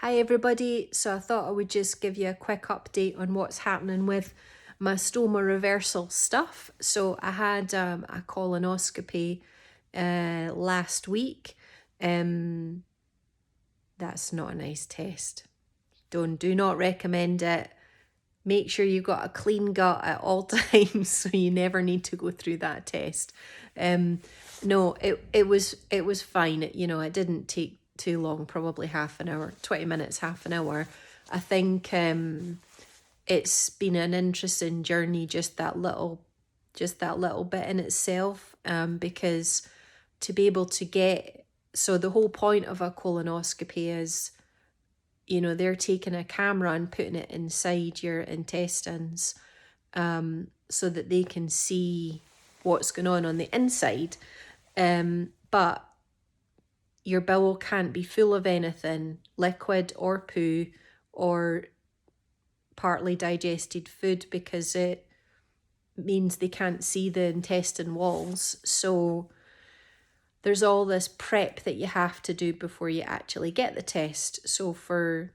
Hi everybody, so I thought I would just give you a quick update on what's happening with my stoma reversal stuff. So I had a colonoscopy last week. That's not a nice test. Do not recommend it. Make sure you've got a clean gut at all times so you never need to go through that test. No, it was fine. It didn't take too long, probably half an hour, 20 minutes, half an hour. I think it's been an interesting journey, just that little bit in itself, because to be able to get, so the whole point of a colonoscopy is, they're taking a camera and putting it inside your intestines, so that they can see what's going on the inside. But your bowel can't be full of anything, liquid or poo or partly digested food, because it means they can't see the intestine walls. So there's all this prep that you have to do before you actually get the test. So for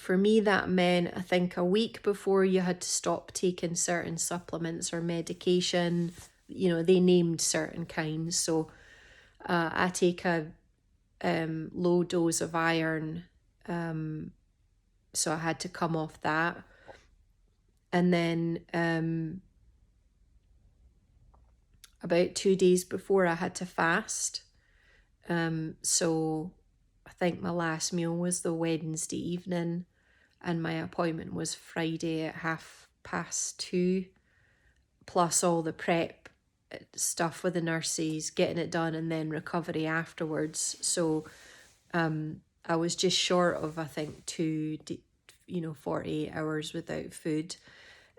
me, that meant, I think, a week before you had to stop taking certain supplements or medication. They named certain kinds. So I take a low dose of iron, so I had to come off that. And then about 2 days before, I had to fast. So I think my last meal was the Wednesday evening, and my appointment was Friday at 2:30, plus all the prep stuff with the nurses, getting it done, and then recovery afterwards. So I was just short of, I think, 48 hours without food.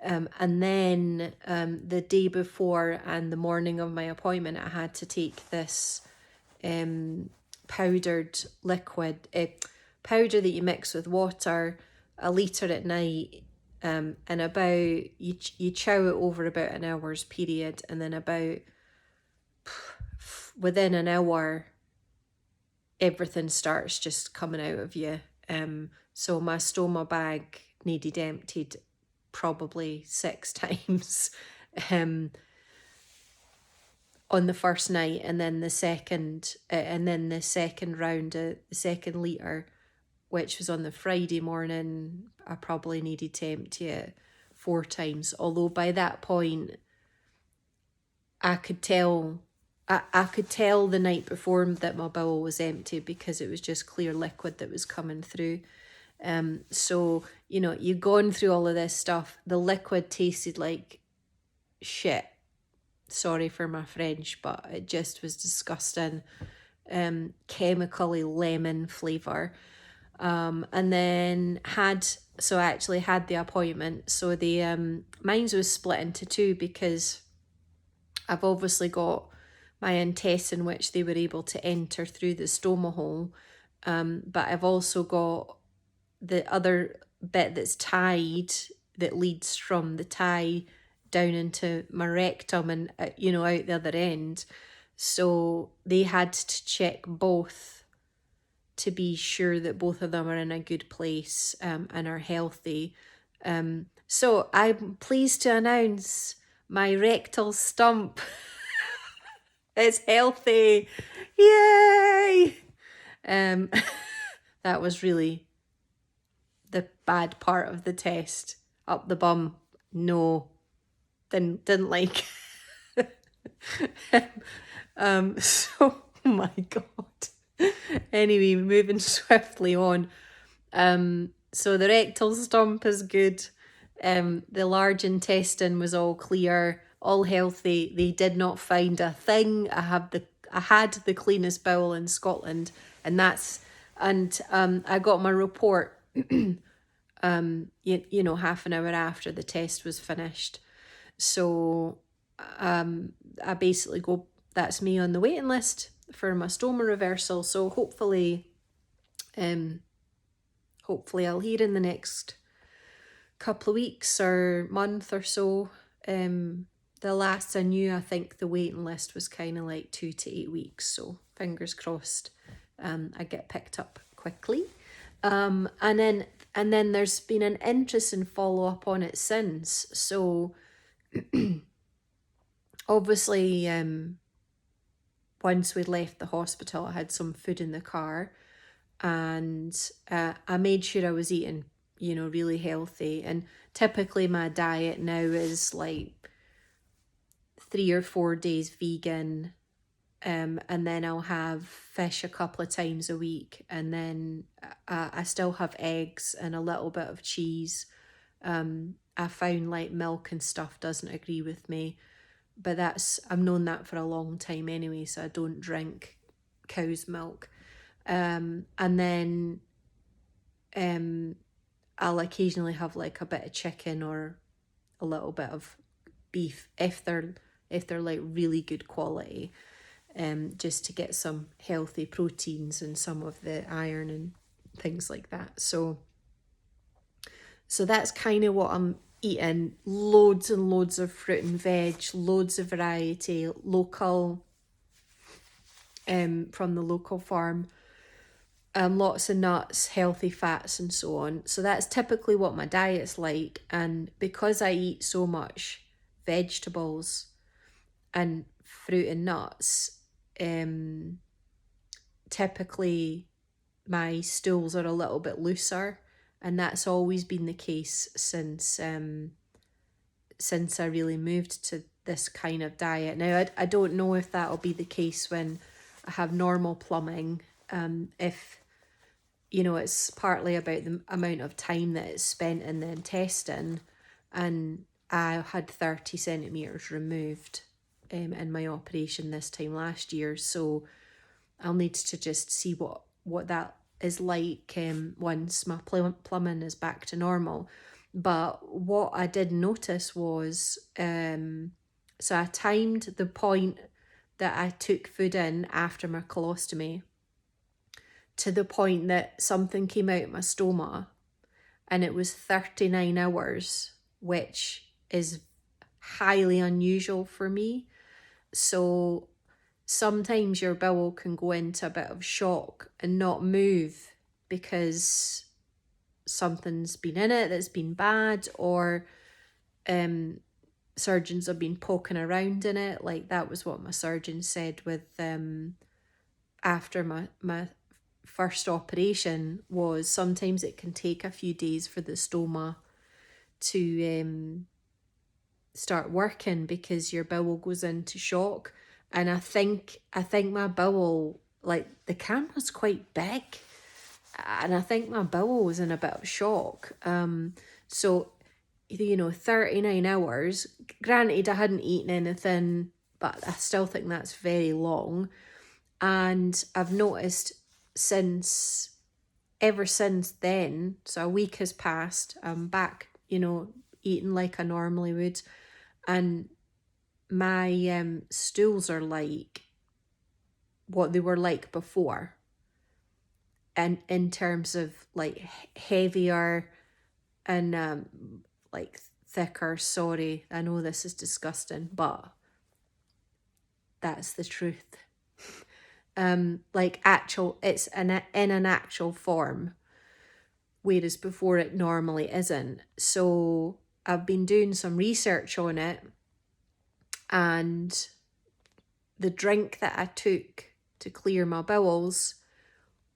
And then the day before and the morning of my appointment, I had to take this powdered liquid, powder that you mix with water, a litre at night, and about, you chow it over about an hour's period, and then about within an hour, everything starts just coming out of you. So my stoma bag needed emptied probably 6 times on the first night, and then the second round, the second litre, which was on the Friday morning, I probably needed to empty it 4 times. Although by that point, I could tell the night before that my bowel was empty, because it was just clear liquid that was coming through. So, you've gone through all of this stuff. The liquid tasted like shit. Sorry for my French, but it just was disgusting. Chemically lemon flavour. And then I actually had the appointment. So mine was split into 2, because I've obviously got my intestine, which they were able to enter through the stoma hole. But I've also got the other bit that's tied, that leads from the tie down into my rectum and, out the other end. So they had to check both to be sure that both of them are in a good place, and are healthy. So I'm pleased to announce my rectal stump is healthy. Yay! That was really the bad part of the test. Up the bum, no, didn't like. So, oh my God. Anyway, moving swiftly on. So the rectal stump is good. The large intestine was all clear, all healthy. They did not find a thing. I had the cleanest bowel in Scotland, and I got my report half an hour after the test was finished. So I basically go, that's me on the waiting list for my stoma reversal. So hopefully I'll hear in the next couple of weeks or month or so. The last I knew, I think the waiting list was kind of like 2 to 8 weeks. So fingers crossed I get picked up quickly. And then there's been an interesting follow-up on it since. So obviously, once we'd left the hospital, I had some food in the car, and I made sure I was eating, really healthy. And typically my diet now is like 3 or 4 days vegan, and then I'll have fish a couple of times a week, and then I still have eggs and a little bit of cheese. I found like milk and stuff doesn't agree with me, but I've known that for a long time anyway, so I don't drink cow's milk. And then I'll occasionally have like a bit of chicken or a little bit of beef if they're like really good quality, just to get some healthy proteins and some of the iron and things like that. So that's kind of what I'm eating. Loads and loads of fruit and veg, loads of variety, local, from the local farm. Lots of nuts, healthy fats, and so on. So that's typically what my diet's like. And because I eat so much vegetables and fruit and nuts, typically my stools are a little bit looser, and that's always been the case since I really moved to this kind of diet. Now I don't know if that'll be the case when I have normal plumbing. If it's partly about the amount of time that it's spent in the intestine, and I had 30 centimetres removed in my operation this time last year, so I'll need to just see what that is like once my plumbing is back to normal. But what I did notice was, so I timed the point that I took food in after my colostomy to the point that something came out my stoma, and it was 39 hours, which is highly unusual for me. So sometimes your bowel can go into a bit of shock and not move because something's been in it that's been bad, or surgeons have been poking around in it. Like that was what my surgeon said with after my first operation, was sometimes it can take a few days for the stoma to start working because your bowel goes into shock. And I think my bowel, like the camera's quite big, and I think my bowel was in a bit of shock. So 39 hours, granted I hadn't eaten anything, but I still think that's very long. And I've noticed ever since then, so a week has passed, I'm back, eating like I normally would, and my stools are like what they were like before, and in terms of like heavier and like thicker. Sorry, I know this is disgusting, but that's the truth. Like it's in an actual form, whereas before it normally isn't. So I've been doing some research on it, and the drink that I took to clear my bowels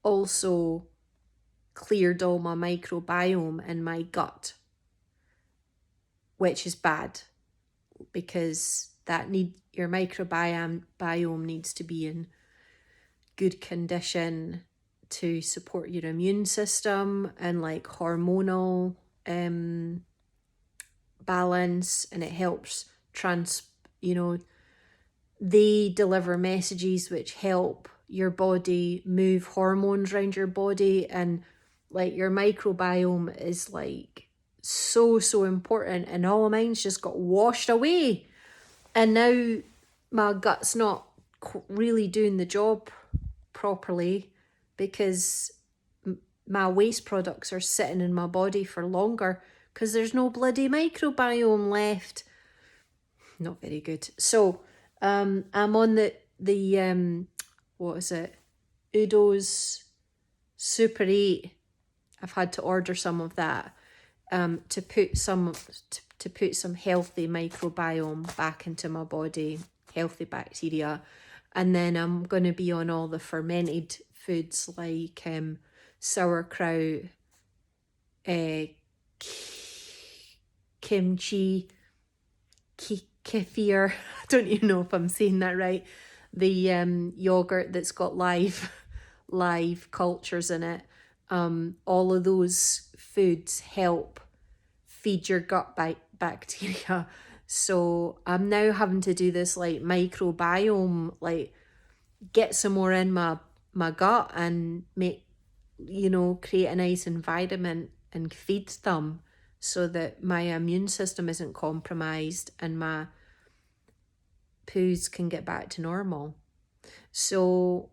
also cleared all my microbiome in my gut, which is bad because your microbiome needs to be in good condition to support your immune system and like hormonal balance, and it helps they deliver messages which help your body move hormones around your body, and like your microbiome is like so important, and all of mine's just got washed away, and now my gut's not really doing the job properly because my waste products are sitting in my body for longer because there's no bloody microbiome left. Not very good. So I'm on the what is it, Udo's Super 8 I've had to order some of that to put some healthy microbiome back into my body, healthy bacteria. And then I'm going to be on all the fermented foods like sauerkraut, kimchi, kefir. I don't even know if I'm saying that right. The yogurt that's got live cultures in it. All of those foods help feed your gut bacteria. So I'm now having to do this like microbiome, like get some more in my gut and make, create a nice environment and feed them so that my immune system isn't compromised and my poos can get back to normal. So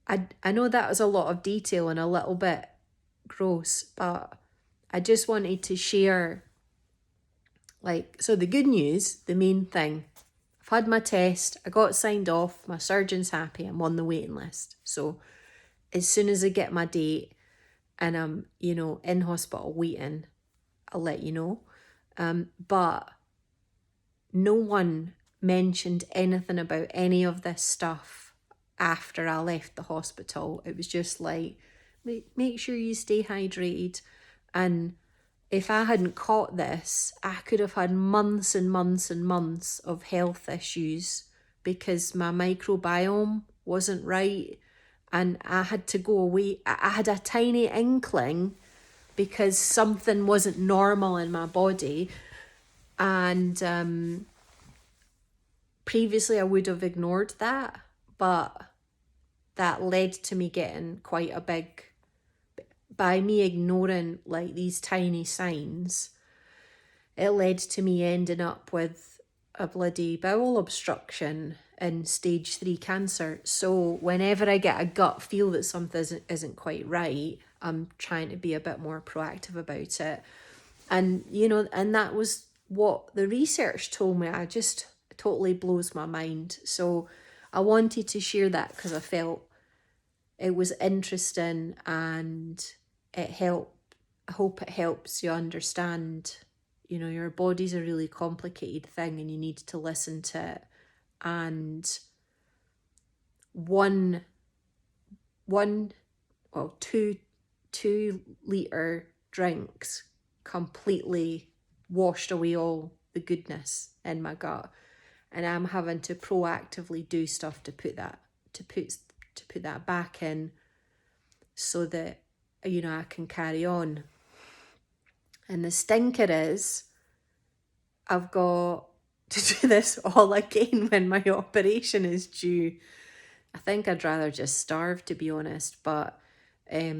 I know that was a lot of detail and a little bit gross, but I just wanted to share, so the good news, the main thing, I've had my test, I got signed off, my surgeon's happy, I'm on the waiting list. So as soon as I get my date and I'm, in hospital waiting, I'll let you know. But no one mentioned anything about any of this stuff after I left the hospital. It was just like, make sure you stay hydrated. And if I hadn't caught this, I could have had months and months and months of health issues because my microbiome wasn't right. And I had to go away. I had a tiny inkling because something wasn't normal in my body. And previously I would have ignored that, but that led to me getting quite a big, by me ignoring like these tiny signs, it led to me ending up with a bloody bowel obstruction and stage 3 cancer. So whenever I get a gut feel that something isn't quite right, I'm trying to be a bit more proactive about it. And, and that was what the research told me. It totally blows my mind. So I wanted to share that because I felt it was interesting and it helped. I hope it helps you understand, your body's a really complicated thing and you need to listen to it. And two liter drinks completely washed away all the goodness in my gut, and I'm having to proactively do stuff to put that back in so that I can carry on. And the stinker is I've got to do this all again when my operation is due. I think I'd rather just starve, to be honest, but I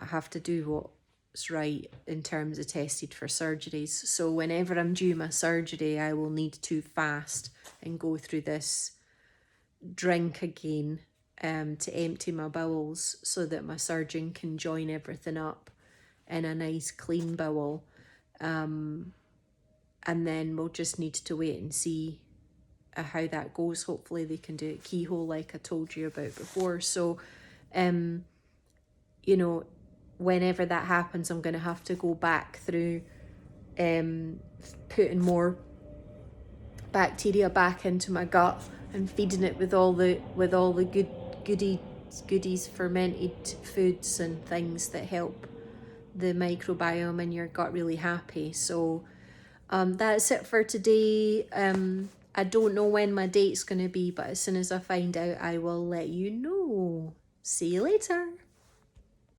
have to do what's right in terms of tested for surgeries. So whenever I'm due my surgery, I will need to fast and go through this drink again to empty my bowels so that my surgeon can join everything up in a nice clean bowel. And then we'll just need to wait and see how that goes. Hopefully they can do it keyhole like I told you about before. So, whenever that happens, I'm going to have to go back through putting more bacteria back into my gut and feeding it with all the goodies, fermented foods and things that help the microbiome in your gut really happy. So that's it for today. I don't know when my date's going to be, but as soon as I find out, I will let you know. See you later.